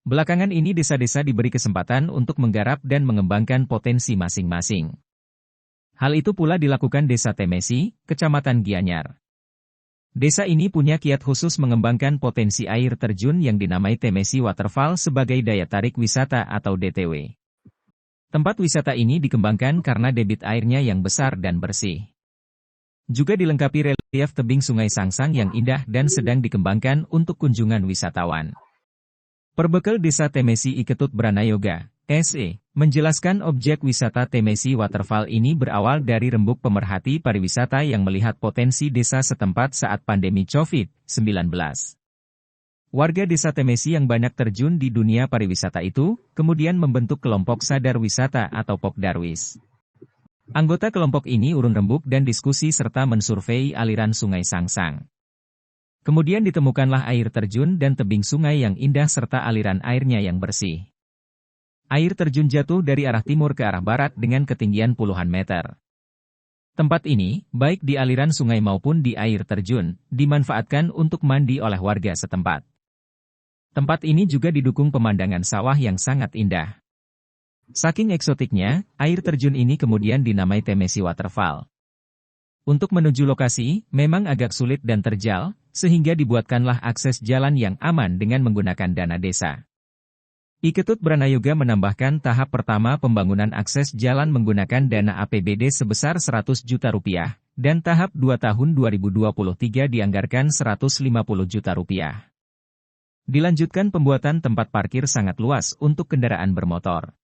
Belakangan ini desa-desa diberi kesempatan untuk menggarap dan mengembangkan potensi masing-masing. Hal itu pula dilakukan Desa Temesi, Kecamatan Gianyar. Desa ini punya kiat khusus mengembangkan potensi air terjun yang dinamai Temesi Waterfall sebagai daya tarik wisata atau DTW. Tempat wisata ini dikembangkan karena debit airnya yang besar dan bersih. Juga dilengkapi relief tebing Sungai Sangsang yang indah dan sedang dikembangkan untuk kunjungan wisatawan. Perbekal Desa Temesi Iketut Branayoga, SE, menjelaskan objek wisata Temesi Waterfall ini berawal dari rembuk pemerhati pariwisata yang melihat potensi desa setempat saat pandemi COVID-19. Warga Desa Temesi yang banyak terjun di dunia pariwisata itu, kemudian membentuk kelompok sadar wisata atau Pokdarwis. Anggota kelompok ini urun rembuk dan diskusi serta mensurvei aliran Sungai Sangsang. Kemudian ditemukanlah air terjun dan tebing sungai yang indah serta aliran airnya yang bersih. Air terjun jatuh dari arah timur ke arah barat dengan ketinggian puluhan meter. Tempat ini, baik di aliran sungai maupun di air terjun, dimanfaatkan untuk mandi oleh warga setempat. Tempat ini juga didukung pemandangan sawah yang sangat indah. Saking eksotiknya, air terjun ini kemudian dinamai Temesi Waterfall. Untuk menuju lokasi, memang agak sulit dan terjal, sehingga dibuatkanlah akses jalan yang aman dengan menggunakan dana desa. Iketut Branayoga menambahkan tahap pertama pembangunan akses jalan menggunakan dana APBD sebesar 100 juta rupiah, dan tahap 2 tahun 2023 dianggarkan 150 juta rupiah. Dilanjutkan pembuatan tempat parkir sangat luas untuk kendaraan bermotor.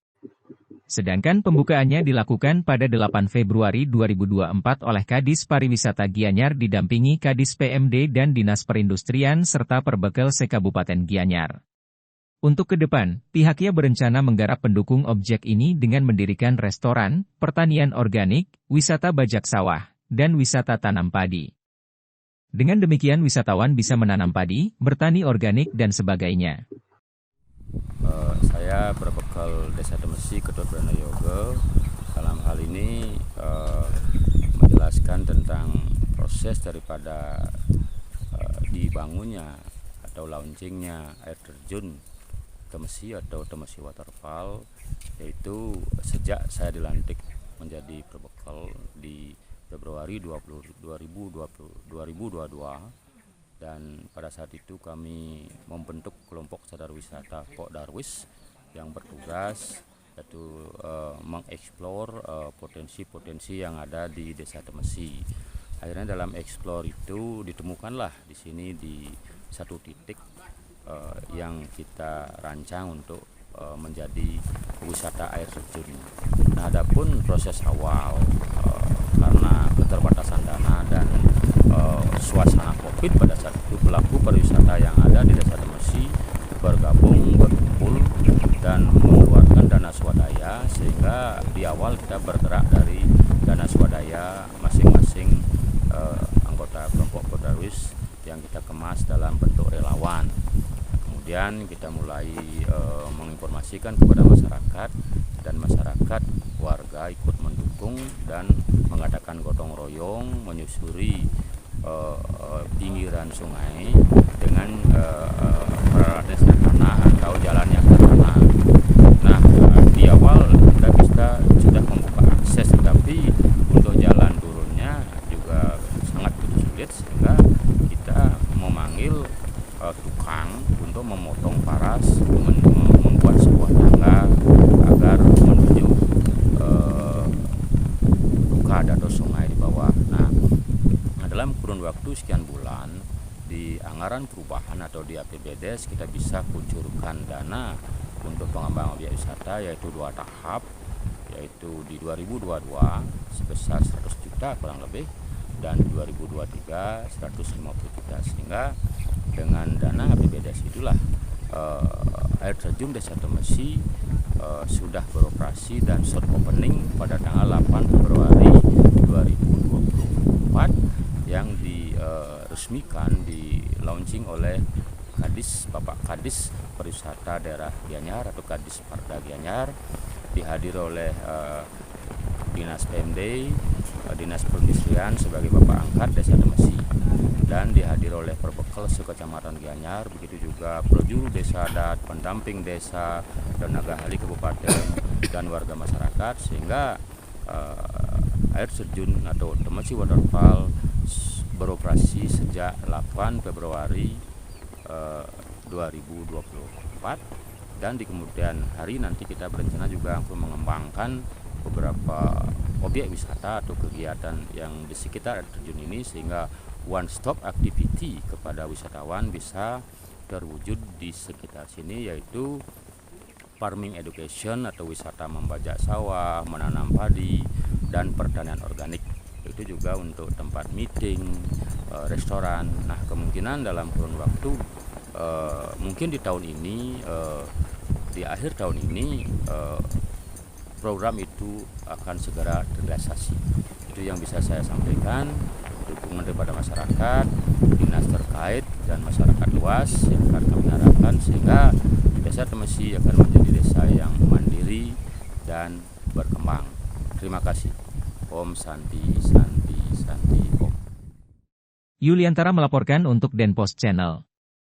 Sedangkan pembukaannya dilakukan pada 8 Februari 2024 oleh Kadis Pariwisata Gianyar didampingi Kadis PMD dan Dinas Perindustrian serta Perbekal Sekabupaten Gianyar. Untuk ke depan, pihaknya berencana menggarap pendukung objek ini dengan mendirikan restoran, pertanian organik, wisata bajak sawah, dan wisata tanam padi. Dengan demikian wisatawan bisa menanam padi, bertani organik dan sebagainya. Saya berbekal Desa Temesi Iketut Branayoga dalam hal ini menjelaskan tentang proses daripada dibangunnya atau launchingnya air terjun Temesi atau Temesi Waterfall, yaitu sejak saya dilantik menjadi perbekal di Februari 2022. Dan pada saat itu kami membentuk kelompok sadar wisata Pokdarwis yang bertugas yaitu mengeksplor potensi-potensi yang ada di Desa Temesi. Akhirnya dalam eksplor itu ditemukanlah di sini di satu titik yang kita rancang untuk menjadi wisata air terjun. Nah, adapun proses awal karena keterbatasan dana dan suasana COVID pada saat itu, pelaku pariwisata yang ada di Desa Temesi berkumpul dan mengeluarkan dana swadaya, sehingga di awal kita bergerak dari dana swadaya masing-masing anggota kelompok Pokdarwis yang kita kemas dalam bentuk relawan. Kemudian kita mulai menginformasikan kepada masyarakat, dan masyarakat warga ikut mendukung dan mengadakan gotong royong menyusuri pinggiran sungai dengan peralatan sederhana atau jalan yang sederhana. Nah, di awal kita sudah membuka akses, tetapi untuk jalan turunnya juga sangat sulit, sehingga kita memanggil tukang untuk memotong paras, membuat sebuah tangga agar menuju buka atau sungai di bawah. Nah, dalam kurun waktu sekian bulan di anggaran perubahan atau di APBD kita bisa kucurkan dana untuk pengembangan objek wisata, yaitu 2 tahap, yaitu di 2022 sebesar 100 juta kurang lebih, dan 2023 150 juta, sehingga dengan dana APBD itulah air terjun Desa Temesi sudah beroperasi dan soft opening pada tanggal 8 Februari 2024 yang diresmikan, di launching oleh Bapak Kadis Pariwisata Daerah Gianyar atau Kadis Parda Gianyar, dihadiri oleh Dinas PMD, Dinas Perindustrian sebagai Bapak Angkat Desa Temesi. dan dihadiri oleh Perbekal Kecamatan Gianyar, begitu juga Proju Desa Adat, pendamping desa, tenaga ahli kabupaten dan warga masyarakat, sehingga air terjun atau Temesi Waterfall beroperasi sejak 8 Februari 2024, dan di kemudian hari nanti kita berencana juga untuk mengembangkan beberapa objek wisata atau kegiatan yang di sekitar air terjun ini, sehingga one stop activity kepada wisatawan bisa terwujud di sekitar sini, yaitu farming education atau wisata membajak sawah, menanam padi, dan pertanian organik. Itu juga untuk tempat meeting, restoran. Nah, kemungkinan dalam kurun waktu mungkin di tahun ini, di akhir tahun ini, program itu akan segera terrealisasi. Itu yang bisa saya sampaikan. Dukungan daripada masyarakat, dinas terkait, dan masyarakat luas yang akan kami harapkan, sehingga Desa Temesi akan menjadi desa yang mandiri dan berkembang. Terima kasih. Om Santi Santi Santi Om. Yuliantara melaporkan untuk Denpos Channel.